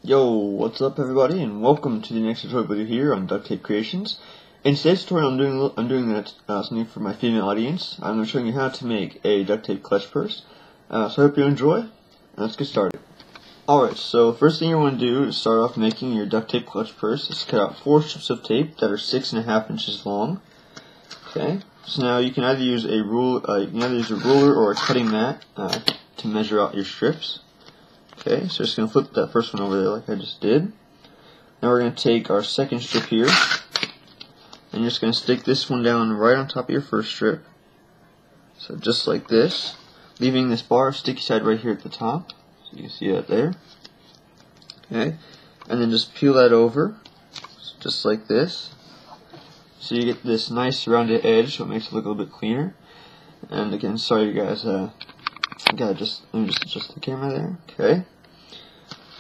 Yo, what's up everybody, and welcome to the next tutorial video here on Duct Tape Creations. In today's tutorial I'm doing something for my female audience. I'm going to show you how to make a duct tape clutch purse. So I hope you enjoy, and let's get started. Alright, so first thing you want to do to start off making your duct tape clutch purse is cut out 4 strips of tape that are 6.5 inches long. Okay, so now you can either use a ruler or a cutting mat to measure out your strips. Okay, so just going to flip that first one over there like I just did. Now we're going to take our second strip here, and you're just going to stick this one down right on top of your first strip. So just like this, leaving this bar of sticky side right here at the top. So you can see that there. Okay, and then just peel that over, so just like this. So you get this nice rounded edge, so it makes it look a little bit cleaner. And again, sorry you guys, let me just adjust the camera there. Okay.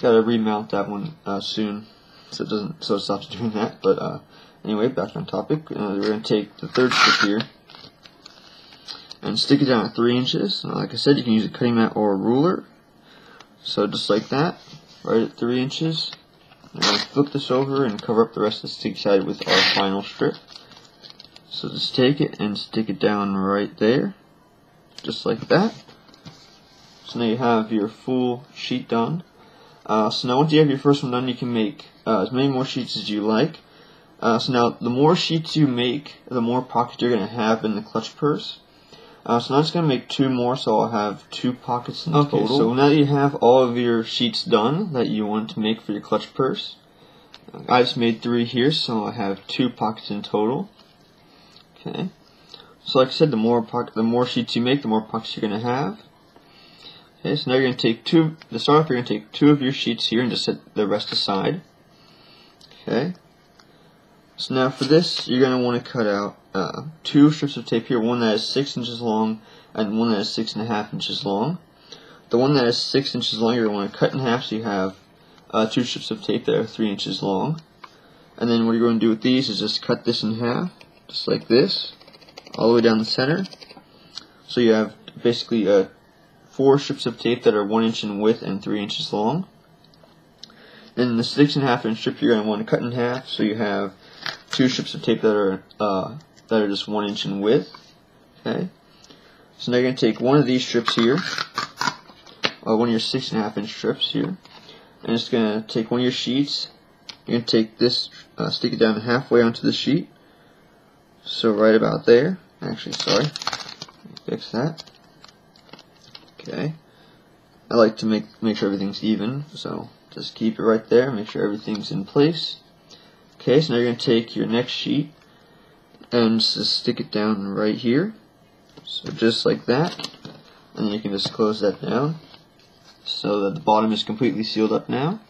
Gotta remount that one soon, so it stops doing that. But anyway, back on topic. We're gonna take the third strip here and stick it down at 3 inches. Like I said, you can use a cutting mat or a ruler. So just like that, right at 3 inches. We're gonna flip this over and cover up the rest of the sticky side with our final strip. So just take it and stick it down right there, just like that. So now you have your full sheet done. So now once you have your first one done, you can make as many more sheets as you like. So now the more sheets you make, the more pockets you're going to have in the clutch purse. So now I'm just going to make 2 more, so I'll have 2 pockets in total. So now that you have all of your sheets done that you want to make for your clutch purse, I just made 3 here, so I have 2 pockets in total. Okay. So like I said, the more sheets you make, the more pockets you're going to have. Okay, so now you're going to take to start off, you're going to take 2 of your sheets here and just set the rest aside. Okay. So now for this, you're going to want to cut out 2 strips of tape here, one that is 6 inches long and one that is 6.5 inches long. The one that is 6 inches long, you're going to want to cut in half so you have 2 strips of tape that are 3 inches long. And then what you're going to do with these is just cut this in half, just like this, all the way down the center. So you have basically 4 strips of tape that are 1 inch in width and 3 inches long. Then the 6.5 inch strip you're going to want to cut in half, so you have 2 strips of tape that are just 1 inch in width. Okay. So now you're going to take one of these strips here, one of your 6.5 inch strips here, and just going to take one of your sheets. You're going to take this, stick it down halfway onto the sheet. So right about there. Actually, sorry. Let me fix that. Okay, I like to make sure everything's even, so just keep it right there, make sure everything's in place. Okay, so now you're going to take your next sheet and just stick it down right here, so just like that, and then you can just close that down so that the bottom is completely sealed up now.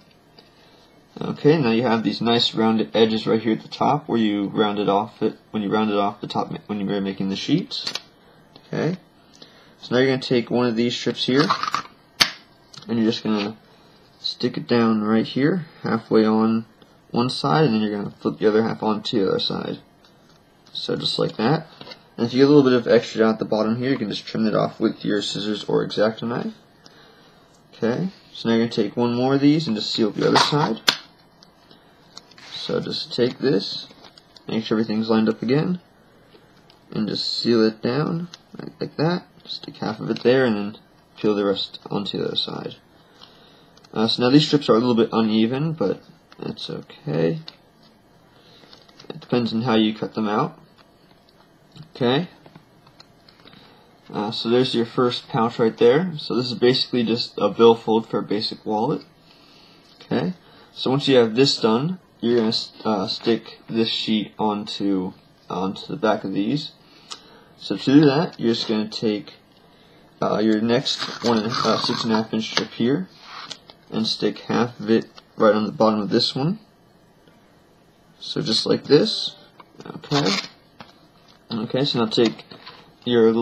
Okay, now you have these nice rounded edges right here at the top where you rounded off the top when you were making the sheets. Okay. So now you're going to take one of these strips here, and you're just going to stick it down right here, halfway on one side, and then you're going to flip the other half onto the other side. So just like that. And if you get a little bit of extra down at the bottom here, you can just trim it off with your scissors or X-Acto knife. Okay, so now you're going to take one more of these and just seal the other side. So just take this, make sure everything's lined up again, and just seal it down like that. Stick half of it there and then peel the rest onto the other side. So now these strips are a little bit uneven, but that's okay. It depends on how you cut them out. Okay. So there's your first pouch right there. So this is basically just a billfold for a basic wallet. Okay. So once you have this done, you're going to stick this sheet onto the back of these. So to do that, you're just going to take your next 6.5 inch strip here and stick half of it right on the bottom of this one. So just like this. Okay. Okay. So now take your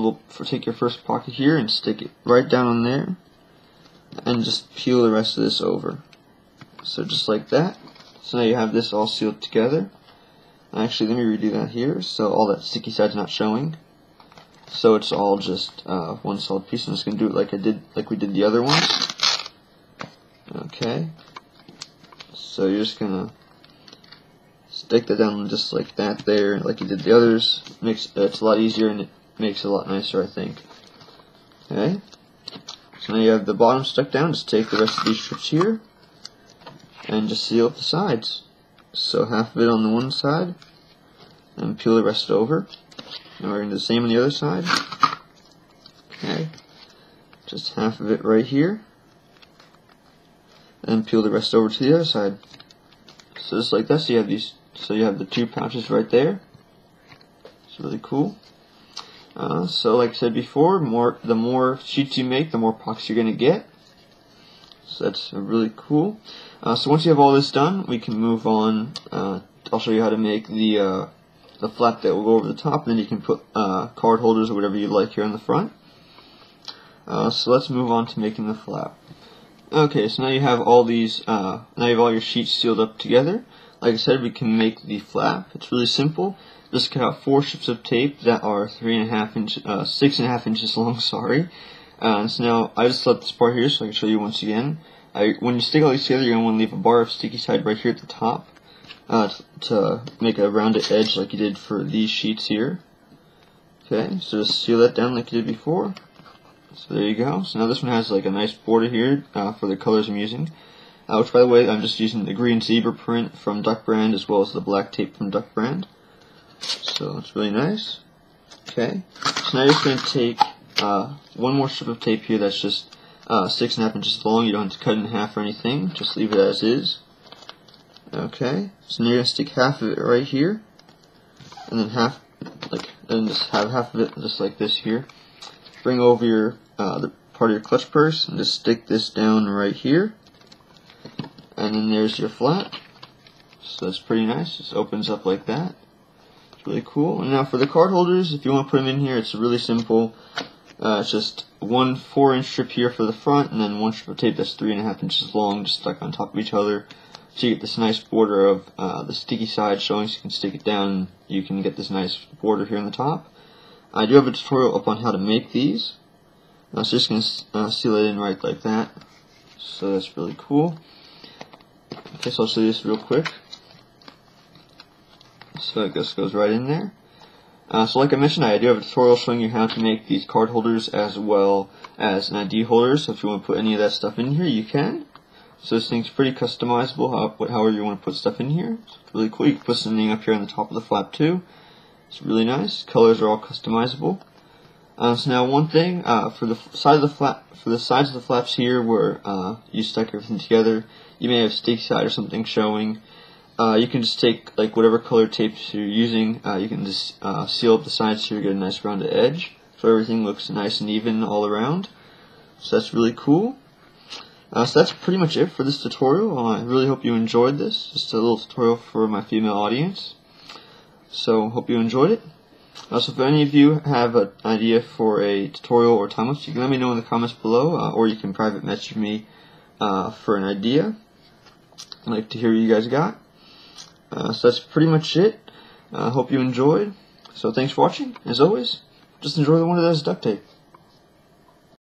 first pocket here and stick it right down on there, and just peel the rest of this over. So just like that. So now you have this all sealed together. Actually, let me redo that here, so all that sticky side's not showing. So it's all just one solid piece. I'm just going to do it like we did the other ones. Okay. So you're just gonna stick that down just like that there, like you did the others. It's a lot easier and it makes it a lot nicer, I think. Okay. So now you have the bottom stuck down. Just take the rest of these strips here and just seal up the sides. So half of it on the one side and peel the rest over. And we're going to do the same on the other side. Okay. Just half of it right here. And peel the rest over to the other side. So just like that, so you have the two pouches right there. It's really cool. So like I said before, the more sheets you make, the more pockets you're going to get. So that's really cool. So once you have all this done, we can move on. I'll show you how to make the flap that will go over the top, and then you can put card holders or whatever you like here on the front. So let's move on to making the flap. Okay, so now you have all these. Now you have all your sheets sealed up together. Like I said, we can make the flap. It's really simple. Just cut out 4 strips of tape that are 6.5 inches long. Sorry. So now I just left this part here so I can show you once again. When you stick all these together, you're going to want to leave a bar of sticky side right here at the top to make a rounded edge like you did for these sheets here. Okay, so just seal that down like you did before. So there you go. So now this one has like a nice border here for the colors I'm using. Which, by the way, I'm just using the green zebra print from Duck Brand as well as the black tape from Duck Brand. So it's really nice. Okay, so now you're just going to take one more strip of tape here that's just 6.5 inches long. You don't have to cut it in half or anything. Just leave it as is. Okay, so now you're going to stick half of it right here, and then just have half of it just like this here. Bring over your the part of your clutch purse and just stick this down right here. And then there's your flap. So that's pretty nice. Just opens up like that. It's really cool. And now for the card holders, if you want to put them in here, it's really simple. It's just one 4-inch strip here for the front, and then one strip of tape that's 3.5 inches long, just stuck on top of each other. So you get this nice border of the sticky side showing, so you can stick it down and you can get this nice border here on the top. I do have a tutorial up on how to make these. So just going to seal it in right like that. So that's really cool. Okay, so I'll show you this real quick. So it just goes right in there. So like I mentioned, I do have a tutorial showing you how to make these card holders as well as an ID holder. So if you want to put any of that stuff in here, you can. So this thing's pretty customizable, however you want to put stuff in here. It's really cool. You can put something up here on the top of the flap too. It's really nice. Colors are all customizable. So now one thing, for the sides of the flaps here where you stuck everything together, you may have sticky side or something showing. You can just take like whatever color tapes you're using. You can just seal up the sides so you get a nice rounded edge, so everything looks nice and even all around. So that's really cool. So that's pretty much it for this tutorial. I really hope you enjoyed this. Just a little tutorial for my female audience. So hope you enjoyed it. So if any of you have an idea for a tutorial or time-lapse, you can let me know in the comments below, or you can private message me for an idea. I'd like to hear what you guys got. So that's pretty much it. Hope you enjoyed. So thanks for watching. As always, just enjoy the one that has duct tape.